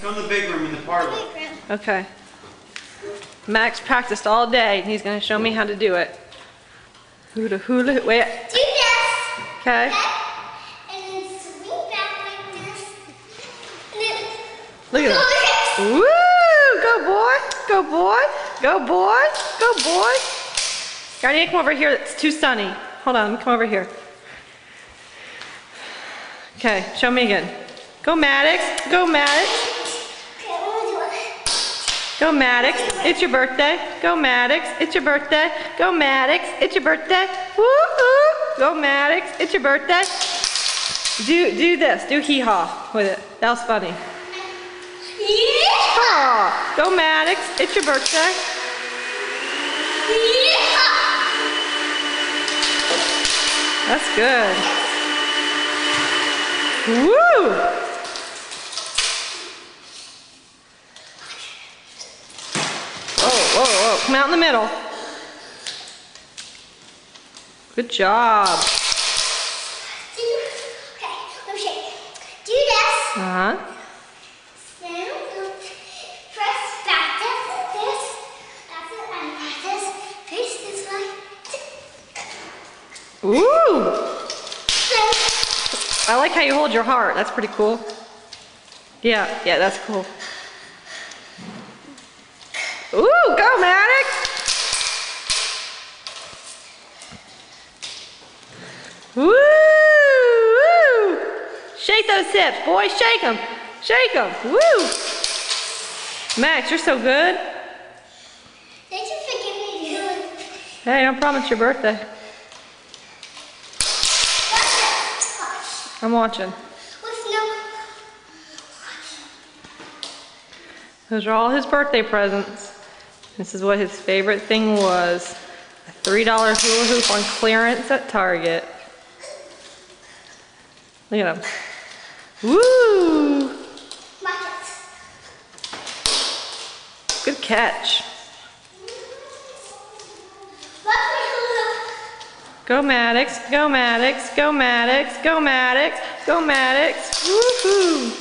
Come to the big room in the parlor. Okay. Max practiced all day and he's going to show me how to do it. Hula hula. Wait. Do this. Okay. And then swing back like this. And then Look at that. him. Woo! Go boy. Go boy. Go boy. Go boy. Guardian, come over here. It's too sunny. Hold on. Come over here. Okay. Show me again. Go Maddox. Go Maddox. Okay, I'm gonna do it. Go Maddox. It's your birthday. Go Maddox. It's your birthday. Go Maddox. It's your birthday. Woo-hoo. Go Maddox. It's your birthday. Do this. Do hee-haw with it. That was funny. Yeah. Aw. Go Maddox. It's your birthday. Yeah. That's good. Woo! Whoa, whoa, whoa. Come out in the middle. Good job. Okay, let me show you. Do this. Uh-huh. Then press back this. That's it. And press this. Face this way. Ooh! I like how you hold your heart. That's pretty cool. Yeah, that's cool. Ooh, go Maddox! Woo! Woo! Shake those hips, boy. Shake them. Shake them. Woo! Max, you're so good. Thank you for giving me good. Hey, no problem. It's your birthday. I'm watching. With no. Those are all his birthday presents. This is what his favorite thing was. A $3 hula hoop on clearance at Target. Look at him. Woo! Good catch. Go Maddox, go Maddox, go Maddox, go Maddox, go Maddox. Woohoo!